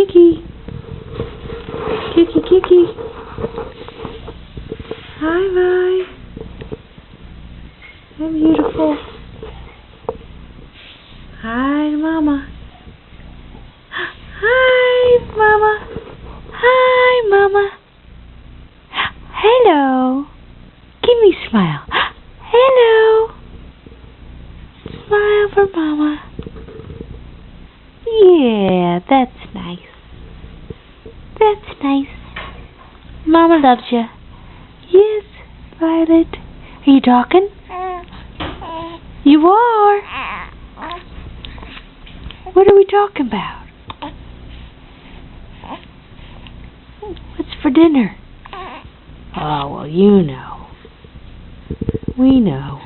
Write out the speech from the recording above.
Kiki. Kiki, Kiki. Hi, Vi. You're beautiful. Hi, Mama. Hi, Mama. Hi, Mama. Hello. Give me a smile. Hello. Smile for Mama. Yeah, that's nice. That's nice. Mama loves you. Yes, Violet. Are you talking? You are. What are we talking about? What's for dinner? Oh, well, you know. We know.